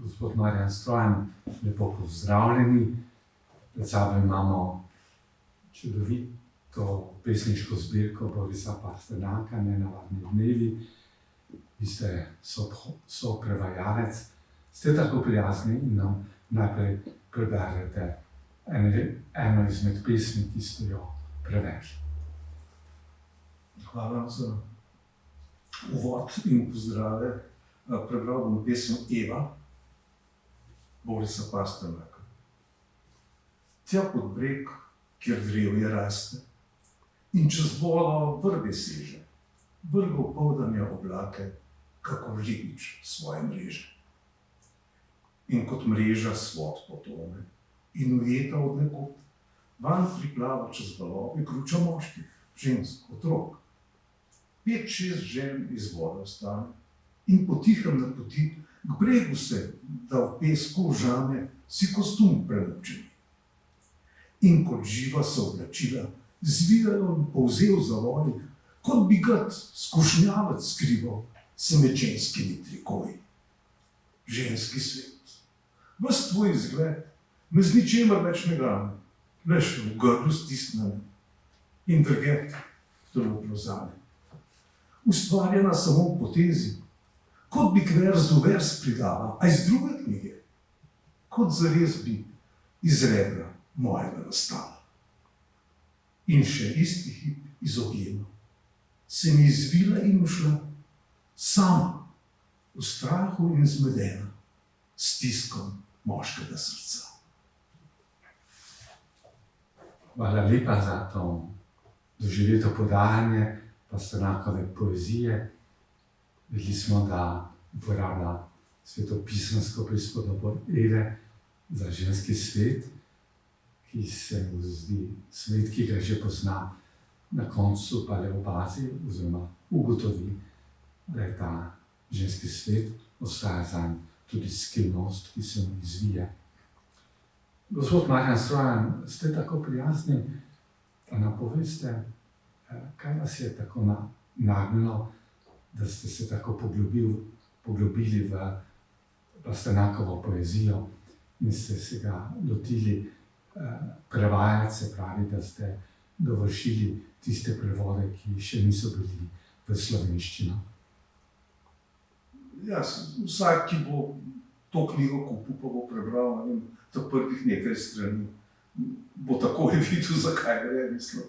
Gospod Marjan Strojan, lepo pozdravljeni. Pred sabo imamo čudovito pesniško zbirko Borisa Pasternaka, Nenavadni dnevi. Vi ste soprevajalec. Ste tako prijazni in nam najprej preberete eno izmed pesmi, ki ste jo prevedli. Hvala za uvod in pozdrave. Prebral bom pesem Eva Borisa Pasternaka. Tja pod breg, kjer drevje raste in čez vodo vrbe seže, vrgo poldanja oblake, kakor ribič svoje mreže. In kot mreža svod potone in ujeta od nekod, van priplava čez valove gruča moških, žensk, otrok. 5-6 žen iz vode ostane in potihem napoti k bregu se, da v pesku žame si kostum premočeni. In kot živa se oblačila zvijajo in povzel v zavojih, kot bi gad skušnjavec skrival se med ženskimi trikoji. Ženski svet, ves tvoj izgled me z ničemer več ne gane, lež v grlu stisnjene in drget telo plozane. Ustvarjena samo v potezi, kot bi k verzu vers pridala, a iz druge knjige, kot zares bi iz rebra mojega nastala. In še isti hip iz objema se mi izvila in ušla, sama, v strahu in zmedena, s stiskom moškega srca. Hvala lepa za to doživljeto podajanje Pasternakove poezije. Videli smo, da uporablja svetopisemsko prispodobo Eve za ženski svet, ki se mu zdi svet, ki ga že pozna, na koncu pa le opazi oziroma ugotovi, da je ta ženski svet ostaja zanj tudi skrivnost, ki se mu izvija. Gospod Marjan Strojan, ste tako prijazni, da nam poveste, kaj vas je tako nagnilo, da ste se tako poglobili v Pasternakovo poezijo in ste se ga lotili prevajati, se pravi, da ste dovršili tiste prevode, ki še niso bili v slovenščino. Vsak, ki bo to knjigo kupil, pa bo prebral ta prvih nekaj strani, bo takoj videl, zakaj gre, mislim.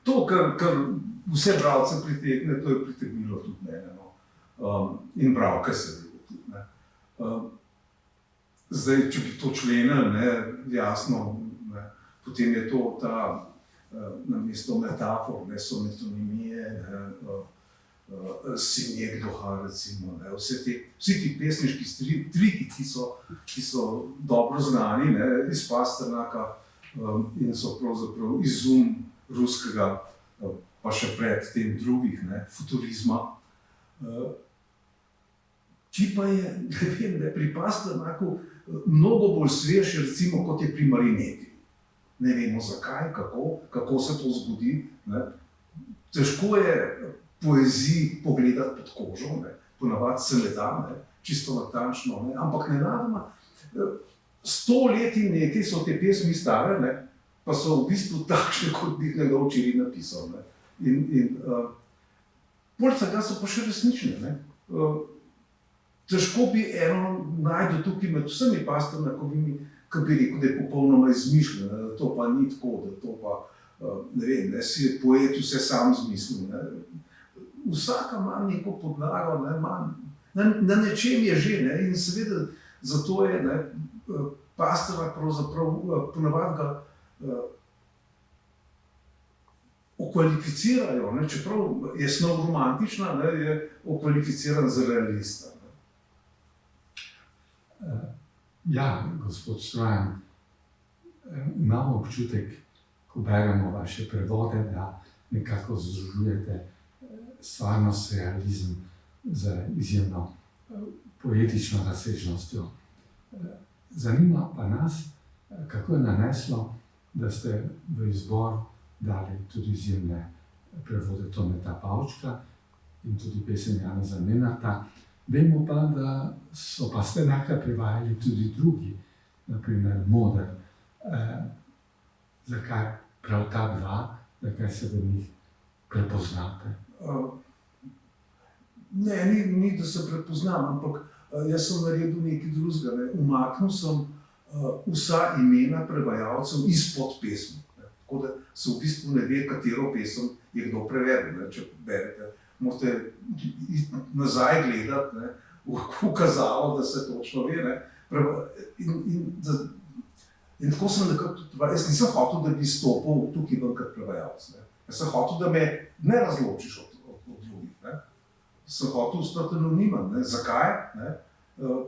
To, kar vse bralce pritegne, to je pritegnilo tudi mene. In bralke se vedo tudi. Zdaj, če bi to členili, jasno, potem je to ta namesto metafor, so metonimije, Sinjek duha, recimo. Vsi ti pesniški triki, ki so dobro znani iz Pasternaka in so pravzaprav izum ruskega, pa še pred tem drugih, futurizma, ki pa je, ne vem, pri Pasternaku mnogo bolj svež, recimo, kot je pri Marineti. Ne vemo zakaj, kako se to zgodi. Težko je poeziji pogledati pod kožo, ponavadi se ne da, čisto natančno, ampak nenadoma 100 let in nekaj so te pesmi stare, pa so v bistvu takšne, kot bi jih nekdo včeraj napisal. In poleg tega so pa še resnične. Težko bi eno najdel tukaj med vsemi Pasternakovimi, ki bi rekel, da je popolnoma izmišljena, da to pa ni tako, da to pa, ne vem, si je poet vse sam zmislil. Vsaka ima neko podlago, na nečem je že, in seveda zato je Pasternak pravzaprav ponavadi ga okvalificirajo, čeprav je snov romantična, je okvalificiran za realista. Ja, gospod Strojan, imamo občutek, ko beremo vaše prevode, da nekako združujete stvarnost, realizem z izjemno poetično razsežnostjo. Zanima pa nas, kako je naneslo, da ste v izbor dali tudi izjemne prevode Toneta Pavčka in tudi pesem Janeza Lenarta. Vemo pa, da so Pasternaka prevajali tudi drugi, naprimer Moder. Zakaj prav ta dva, zakaj se v njih prepoznate? Ne, ni, da se prepoznam, ampak jaz sem naredil nekaj drugega. Ne. Umaknil sem vsa imena prevajalcev izpod pesmi. Ne. Tako da se v bistvu ne ve, katero pesem je kdo prevedel. Ne. Če berete, morate nazaj gledati, ne, v kazalo, da se točno ve. Ne. In tako sem nekako, jaz nisem hotel, da bi stopil tukaj ven kot prevajalec. Ne. Jaz sem hotel, da me ne razločiš od drugih. Ne. Sem hotel ostati anonimen. Ne. Zakaj? Ne.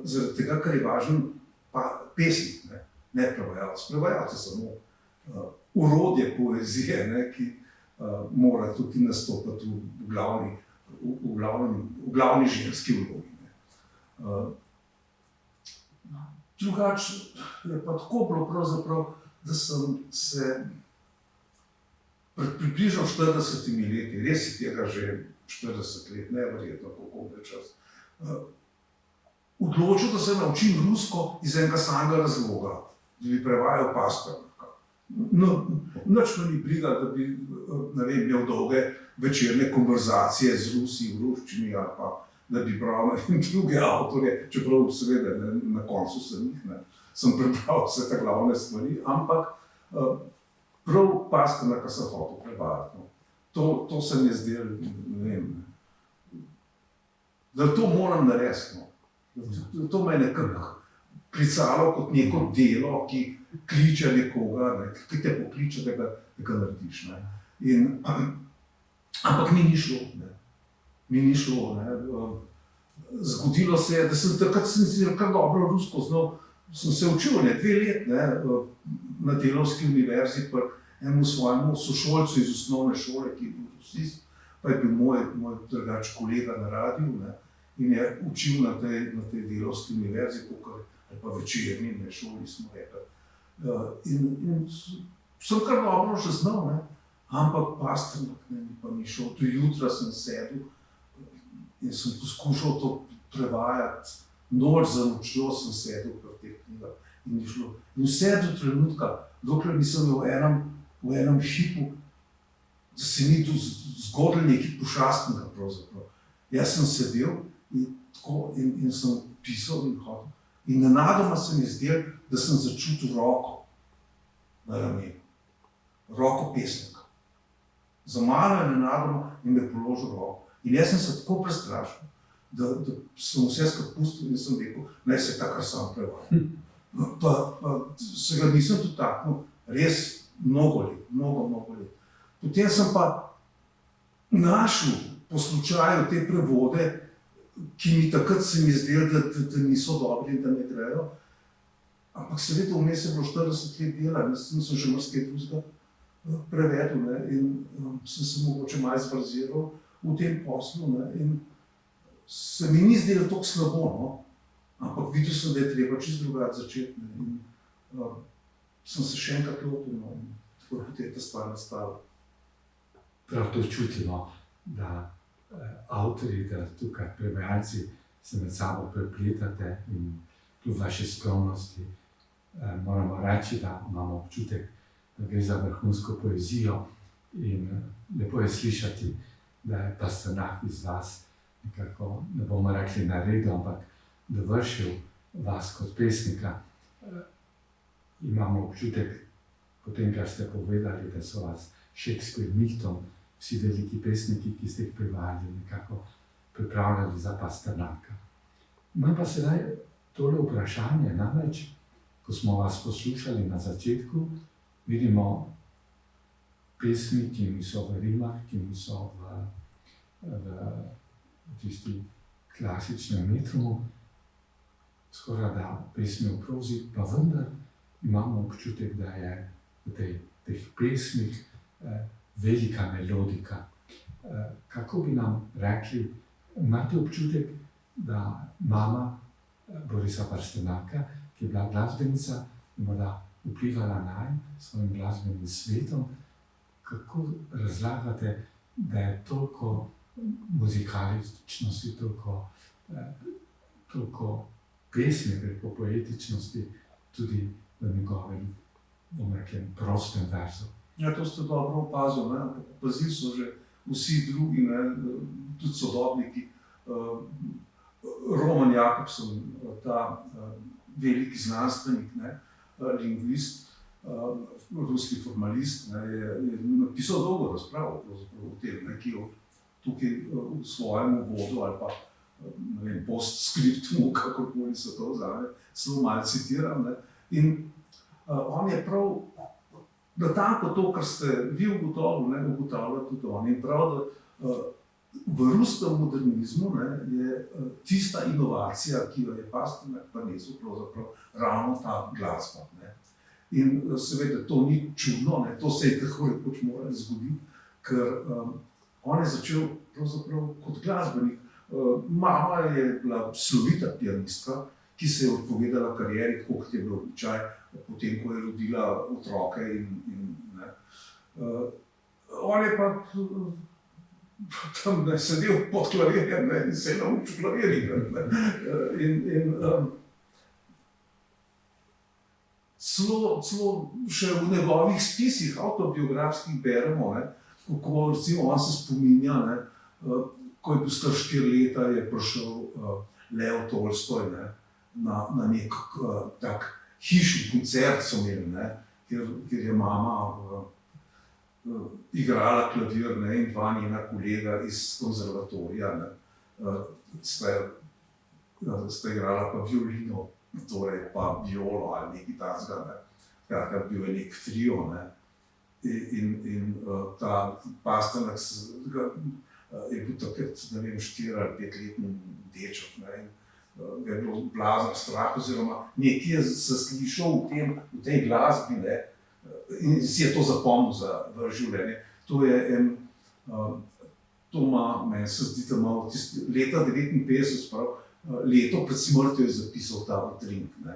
Zaradi tega, ker je važen pa pesnik, ne prevajalec. Prevajalec je samo orodje poezije, ne, ki mora tukaj nastopati v glavni ženski vlogi. Drugače je pa tako bilo pravzaprav, da sem se pred približno 40 leti, res je tega že 40 let, neverjetno, koliko je čas, odločil, da se naučim rusko iz enega samega razloga, da bi prevajal Pasternaka. No, nič me ni briga, da bi, ne vem, imel dolge večerne konverzacije z Rusi v ruščini ali pa da bi bral druge avtorje, čeprav seveda na koncu sem prebral vse te glavne stvari, ampak prav Pasternaka sem hotel prevajati. To se mi je zdelo, ne vem, da to moram narediti. To me je nekako klicalo kot neko delo, ki kliče nekoga, ki te pokliče, da ga narediš. Ampak mi ni šlo. Mi ni šlo. Zgodilo se je, da sem takrat kar dobro rusko znal. Sem se učil 2 let na Delavski univerzi pri enemu svojemu sošolcu iz osnovne šole, ki je bil rusist, pa je bil moj drugač kolega na radiju in je učil na tej Delavski univerzi, ali pa večerni šoli smo rekli. In sem kar dobro že znal, ampak Pasternak mi pa ni šel. Do jutra sem sedel in sem poskušal to prevajati, noč za nočjo sem sedel pri teh knjigah in ni šlo. In vse do trenutka, dokler nisem v enem hipu, da se ni zgodilo nekaj pošastnega pravzaprav. Jaz sem sedel in sem pisal in hodil. In nenadoma se mi je zdelo, da sem začutil roko na ramenu, roko pesnika. Za mano je nenadoma in me položil roko. In jaz sem se tako prestrašil, da sem vse skupaj pustil in sem rekel, naj se takrat sam prevaja. Pa se ga nisem dotaknil res mnogo let. Potem sem pa našel po slučaju te prevode, ki mi takrat se mi zdelo, da niso dobri in da ne grejo. Ampak seveda vmes je bilo 40 let dela, sem že marsikaj drugega prevedel in sem se mogoče malo zvrziral v tem poslu in se mi ni zdelo tako slabo, ampak videl sem, da je treba čisto drugače začeti in sem se še enkrat lotil in tako je ta stvar nastala. Prav to čutimo, da avtorji, da tukaj prevajalci se med sabo prepletate in kljub vaši skromnosti moramo reči, da imamo občutek, da gre za vrhunsko poezijo in lepo je slišati, da je Pasternak iz vas nekako, ne bomo rekli naredil, ampak dovršil vas kot pesnika. Imamo občutek, potem, kar ste povedali, da so vas Shakespeare, Milton, vsi veliki pesniki, ki ste jih prevajali, nekako pripravljali za Pasternaka. Imam pa sedaj tole vprašanje, namreč, ko smo vas poslušali na začetku, vidimo pesmi, ki niso v rimah, ki niso v tisti klasičnem metru, skoraj da pesmi v prozi, pa vendar imamo občutek, da je v teh pesmih velika melodika. Kako bi nam rekli, imate občutek, da mama Borisa Pasternaka, ki je bila glasbenica in morda vplivala nanj s svojim glasbenim svetom, kako razlagate, da je toliko muzikaličnosti, toliko toliko pesmi, preko poetičnosti, tudi v njegovem, bom rekel, prostem verzu. Ja, to ste dobro opazili, ne? Opazili so že vsi drugi, ne? Tudi sodobniki. Roman Jakobson, ta veliki znanstvenik, ne? Lingvist, ruski formalist, ne? Je napisal dolgo razpravo o tem, ne? Ki jo tukaj v svojem uvodu ali pa postscriptumu, kakorkoli se to vzame, zelo malo citiram. Ne? In on je prav natanko to, kar ste vi ugotavljali, ugotavlja tudi on. In prav, da v ruskem modernizmu, ne, je tista inovacija, ki jo je Pasternak prinesel, pravzaprav ravno ta glasba. Ne. In seveda to ni čudno, ne, to se je tako rekoč moralo zgoditi, ker on je začel pravzaprav kot glasbenik. Mama je bila slovita pianistka, ki se je odpovedala karieri, tako kot je bilo običaj, potem, ko je rodila otroke ne. On je pa tam sedel pod klavirjem, ne, in se je naučil klavir igrati. Celo še v njegovih spisih avtobiografskih beremo, ne, kako recimo on se spominja, ne, ko je bil star 4 leta, je prišel Leo Tolstoj, ne, na nek tak hišni koncert so imeli, ne, kjer je mama igrala klavir, ne, in dva njena kolega iz konzervatorija, ne, sta igrala pa violino, torej pa violo ali nekaj takega, ne. Skratka, bil je nek trio, ne. In ta Pasternak je bil takrat, ne vem, 4 ali 5-letni deček, ne, in ga je bilo blazno strah, oziroma nekje se slišal v tej glasbi, ne, in si je to zapomnil v življenje. To je meni se zdi, da malo leta 59, sprav, leto pred smrtjo je zapisal ta utrink, ne.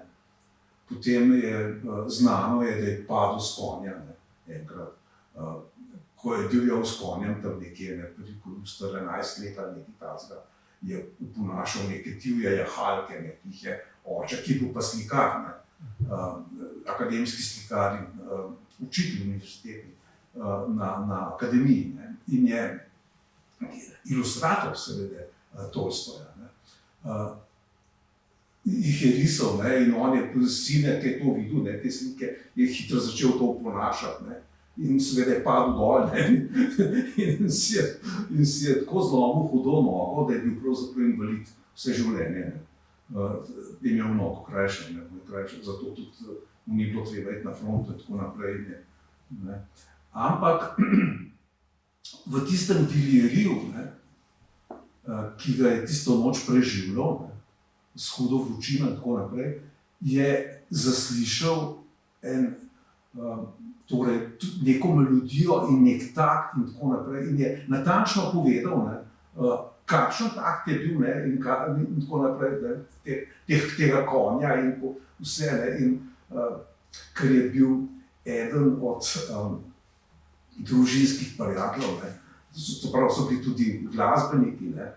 Potem je znano, da je padel s konja, ne, enkrat. Ko je divjal s konjem tam nekje, ne, ko je bil star 11 let ali nekaj takega, je uponašal neke divje jahalke, ne, ki jih je oče, ki je bil pa slikar, ne, akademski slikar in učitelj univerzitetni na akademiji, ne, in je ilustrator seveda Tolstoja, ne. Jih je risal, ne, in on je sine, ki je to videl, ne, te slike, je hitro začel to oponašati, ne. In seveda je padel dol, ne, in si je tako zlomil hudo nogo, da je bil pravzaprav invalid vse življenje, ne. Je imel nogo krajšo, zato tudi mu ni bilo treba iti na front in tako naprej, ne. Ampak v tistem deliriju, ne, ki ga je tisto noč preživljal, ne, s hudo vročino in tako naprej, je zaslišal torej neko melodijo in nek takt in tako naprej, in je natančno povedal, ne, kakšen takt je bil, ne, in tako naprej, ne, tega konja in vse, ne, in ker je bil eden od družinskih prijateljev, ne, čeprav so bili tudi glasbeniki, ne,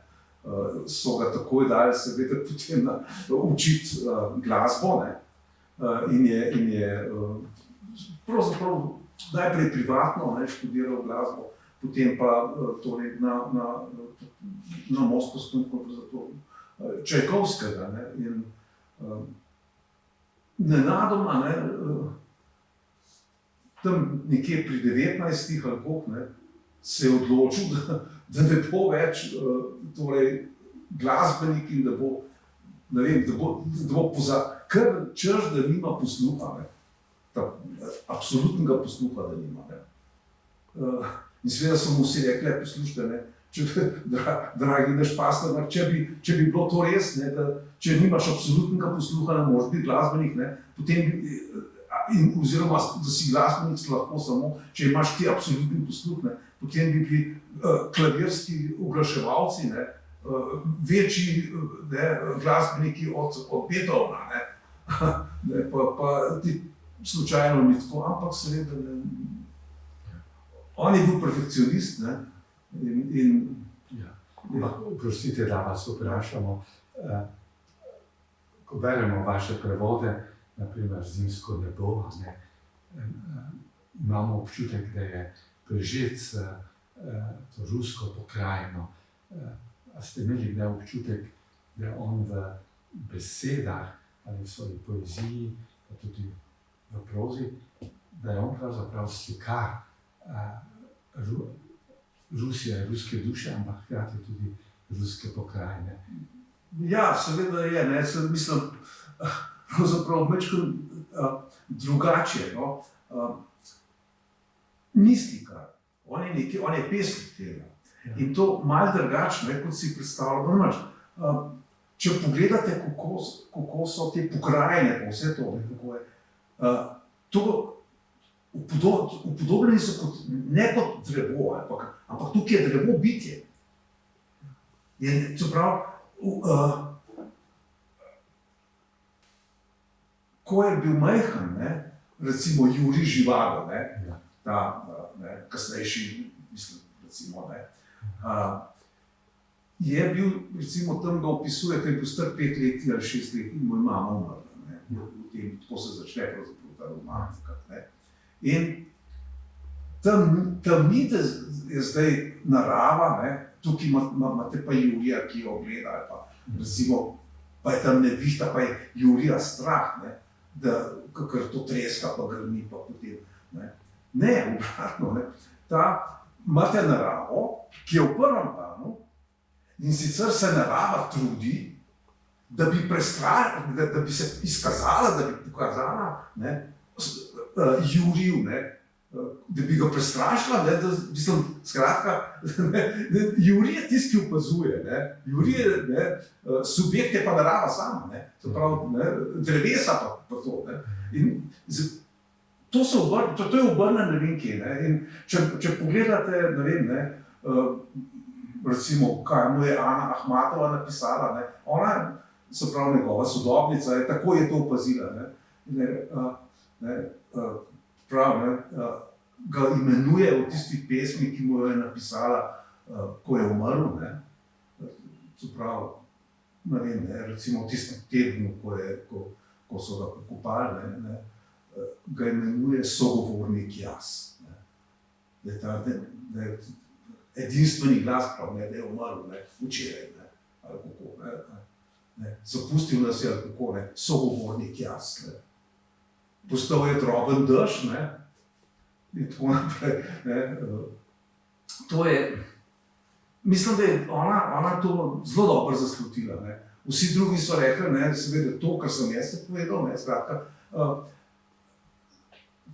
so ga takoj dali seveda potem učiti glasbo, ne, in je pravzaprav najprej privatno, ne, študiral glasbo, potem pa torej na Moskovskem konzervatoriju Čajkovskega, ne, in nenadoma, ne, tam nekje pri 19 ali koliko, ne, se je odločil, da ne bo več torej glasbenik in da bo, ne vem, da bo kar češ, da nima posluha, ne. Absolutnega posluha, da nima, ne. In seveda so mu vsi rekli, poslušajte, ne, dragi naš Pasternak, če bi bilo to res, ne, da če nimaš absolutnega posluha, ne moreš biti glasbenik, ne, potem oziroma, da si glasbenik lahko samo, če imaš ti absolutni posluh, ne, potem bi bili klavirski uglaševalci, ne, večji, ne, glasbeniki od Beethovna, ne, pa ti slučajno ni tako, ampak seveda, ne, on je bil perfekcionist, ne, in Ja, oprostite, da vas vprašamo, ko beremo vaše prevode, naprimer Zimsko nebo, ne, imamo občutek, da je prežet to rusko pokrajino. A ste imeli kdaj občutek, da je on v besedah ali v svoji poeziji, pa tudi v prozi, da je on pravzaprav slikar Rusije, ruske duše, ampak hkrati tudi ruske pokrajine? Ja, seveda je, ne, mislim, pravzaprav večkrat drugače, no. Ni slikar, on je pesnik tega. In to malo drugače, kot si predstavljamo. Če pogledate, kako so te pokrajine, pa vse to, kako je, to upodobljeni so kot, ne kot drevo, ampak tukaj je drevo bitje. To pravi, ko je bil majhen, recimo Jurij Živago, ta kasnejši, mislim, recimo, je bil, recimo, tam ga opisuje, ko je bil star 5 let ali 6 let in moj mama umrla. Tako se začne pravzaprav ta romantika. In tam ni, da je zdaj narava, tukaj imate pa Jurija, ki jo ogleda, ali pa recimo, pa je tam nevihta, pa je Jurija strah, da kakor to treska, pa grmi, pa potem. Ne, obratno, imate naravo, ki je v prvem planu, in sicer se narava trudi, da bi se izkazala, da bi pokazala Juriju, da bi ga prestrašila, skratka, Jurij je tisti, ki opazuje, Jurij je subjekt, je pa narava sama, to pravi, drevesa pa to. In to je obrnjeno ne vem kje. In če pogledate, ne vem, recimo, kaj mu je Ana Ahmatova napisala, ona, se pravi, njegova sodobnica, tako je to opazila. Prav, ga imenuje v tisti pesmi, ki mu jo je napisala, ko je umrl. Se pravi, ne vem, recimo v tistem tednu, ko so ga pokopali, ga imenuje sogovornik jaz. Da je edinstveni glas, prav, da je umrl včeraj, ali kako. Zapustil nas je, ali kako, sogovornik jaz. Postal je droben dež, in tako naprej. To je, mislim, da je ona to zelo dobro zaslutila. Vsi drugi so rekli, seveda to, kar sem jaz povedal, skratka,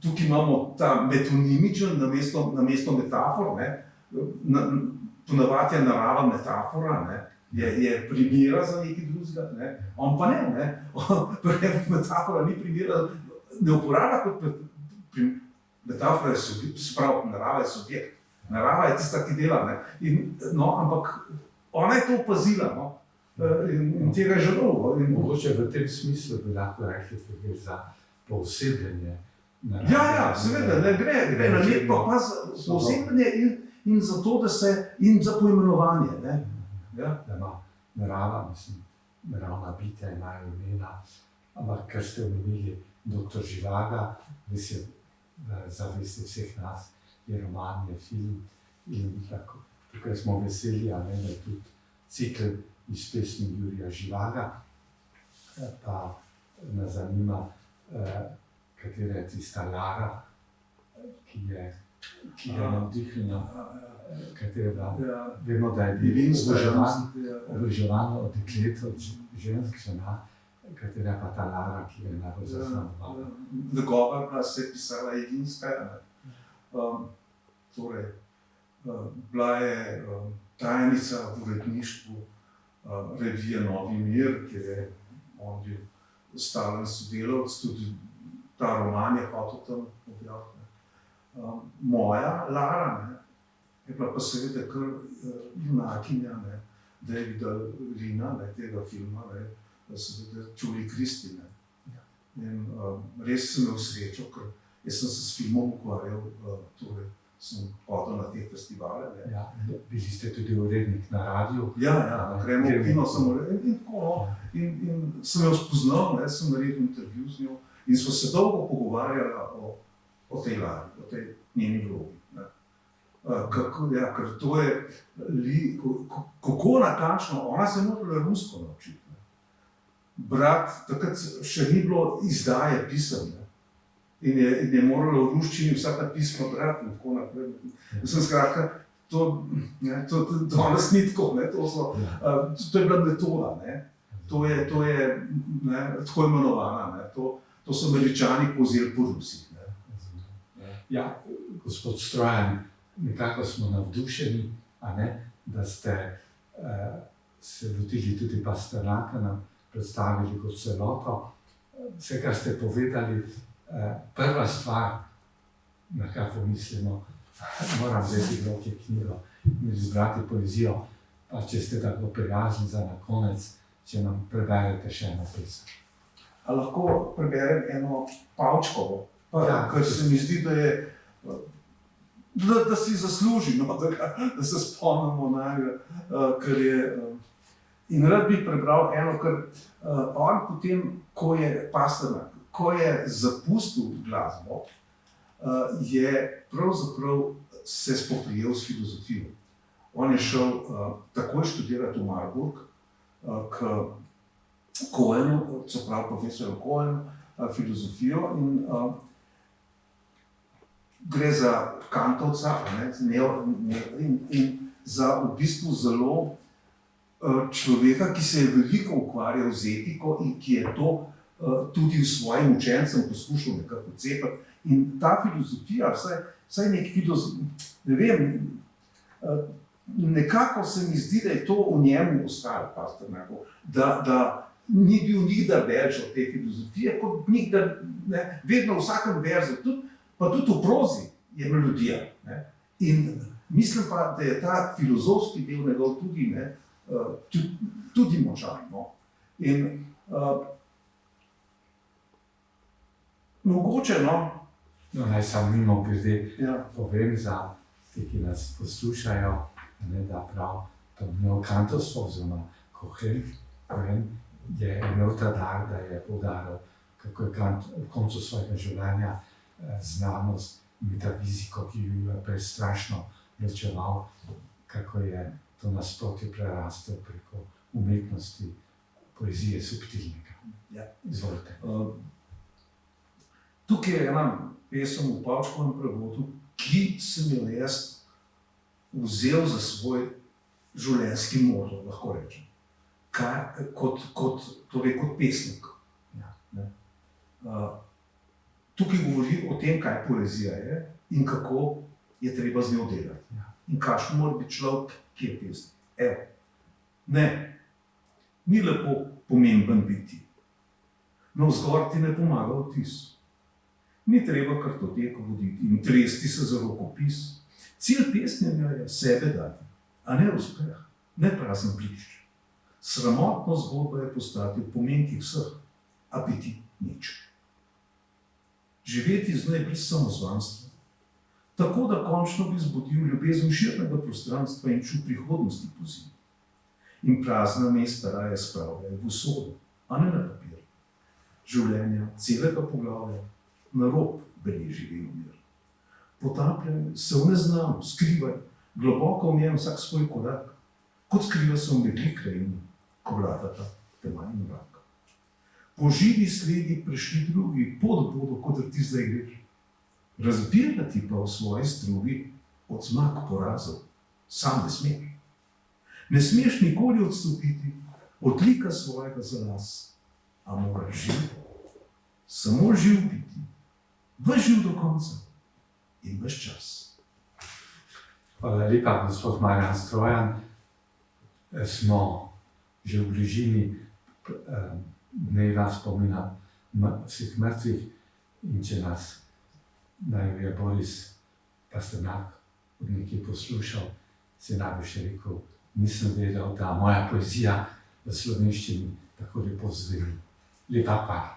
tukaj imamo ta metonimičen namesto metafor, ponavadi je narava metafora, je primera za nekaj drugega, on pa ne, metafora ni primera, ne uporablja kot metafora, sprav, narava je subjekt, narava je tista, ki dela, ampak ona je to opazila, in tega je že dolgo. Mogoče v tem smislu bi lahko rekli, da gre za poosebljanje narave. Ja, seveda, gre na nek pa za poosebljanje in za to, da se, in za poimenovanje. Da ima narava, mislim, naravna bitja imajo imena, ampak kar ste omenili, Dr. Živaga, res je, da zavesti vseh nas, je roman, je film in tako. Tukaj smo veseli, da je tudi cikl iz pesmi Jurija Živaga, pa nas zanima, katera je tista Lara, ki je navdihnjena, katera bila, vemo, da je bil oboževan od deklet, od žensk, žena, katera pa ta Lara, ki je najbolj zaznamovala. Dogovor se je pisala edinska, torej, bila je tajnica v uredništvu revije Novi mir, kjer je on bil stalen sodelavec, tudi ta roman je hotel tam objaviti. Moja Lara je bila pa seveda kar junakinja Davida Lina, tega filma, seveda Julie Christie. In res sem imel srečo, ker jaz sem se s filmom ukvarjal, torej sem hodil na te festivale. Ne. Ja, bili ste tudi urednik na radiju. Ja, gremo v kino, in tako, no. In sem jo spoznal, ne, sem naredil intervju z njo in smo se dolgo pogovarjali o tej Lari, o tej njeni vlogi. Ne. Ker to je, kako natančno, ona se je morala rusko naučiti. Ne. Brat, takrat še ni bilo izdaje pisem, ne. In je morala v ruščini vsaka pisma brati in tako naprej. Mislim, skratka, to danes ni tako, ne, to je bila metoda, ne. To je ne, tako imenovana, ne. To so Američani povzeli po Rusih. Ja, gospod Strojan, nekako smo navdušeni, a ne, da ste se lotili tudi Pasternaka, nam predstavili kot celoto. Vse, kar ste povedali, prva stvar, na kar pomislimo, moram vzeti v roke knjigo in izbrati poezijo, pa če ste tako prijazni za na konec, če nam preberete še eno pesem. A lahko preberem eno Pavčkovo, Ja. ker se mi zdi, da si zasluži, no, da se spomnimo najbolj, ker je. In rad bi prebral eno, ker on potem, ko je Pasternak, ko je zapustil glasbo, je pravzaprav se spoprijel s filozofijo. On je šel takoj študirati v Marburg, k Cohenu, se pravi profesorju Cohenu, filozofijo in gre za kantovca, in za v bistvu zelo človeka, ki se je veliko ukvarjal z etiko in ki je to tudi svojim učencem poskušal nekako cepati. In ta filozofija, vsaj nek ne vem, nekako se mi zdi, da je to v njemu ostalo, Pasternaku, da ni bil nikdar več od te filozofije, kot nikdar, ne, vedno v vsakem verzu, pa tudi v prozi je melodija. Ne. In mislim pa, da je ta filozofski del njegov tudi, ne, tudi močan. No. In mogoče, no. No, naj sam mimogrede Ja. povem za te, ki nas poslušajo, ne, da prav to kantovstvo oziroma Cohen je imel ta dar, da je poudaril, kako je Kant v koncu svojega življenja znanost, metafiziko, ki jo je prej strašno ločeval, kako je to nasprotje prerastel preko umetnosti, poezije subtilnega. Ja. Izvolite. Tukaj je ena pesem v Pavčkovem prevodu, ki sem jo jaz vzel za svoj življenjski moto, lahko rečem. Kot pesnik. Ja. Tukaj govori o tem, kaj poezija je in kako je treba z njo delati. Ja. In kakšen mora biti človek, ki je pesnik. Evo. Ne, ni lepo pomemben biti. Navzgor ti ne pomaga vtis. Ni treba kartoteko voditi in tresti se za rokopis. Cilj pesnjenja je sebe dati, a ne uspeh, ne prazen blišč. Sramotno zgodba je postati v pomenkih vseh, a biti nič. Živeti z njo je brez samozvanstva, tako da končno bi zbudil ljubezen širnega prostranstva in čut prihodnosti poziv. In prazna mesta raje spravljajo v usodo, a ne na papir. Življenja celega poglavja na rob beleži venomir. Potapljaj se v neznano, skrivaj, globoko v njem vsak svoj korak, kot skriva se v megli krajine, ko vladata tema in mrak. Po živi sledi prišli drugi, pot bodo, kot ti zdaj greš. Razbirati pa v svoji strugi od zmag porazov, sam ne smeš. Ne smeš nikoli odstopiti od lika svojega za las, a moraš živ, samo živ biti, ves živ do konca in ves čas. Hvala lepa, gospod Marjan Strojan. Smo že v bližini dneva spomina vseh mrtvih in če nas naj je Boris Pasternak od nekaj poslušal, si najbolj še rekel, nisem vedel, da moja poezija v slovenščini tako lepo zveni. Lepa hvala.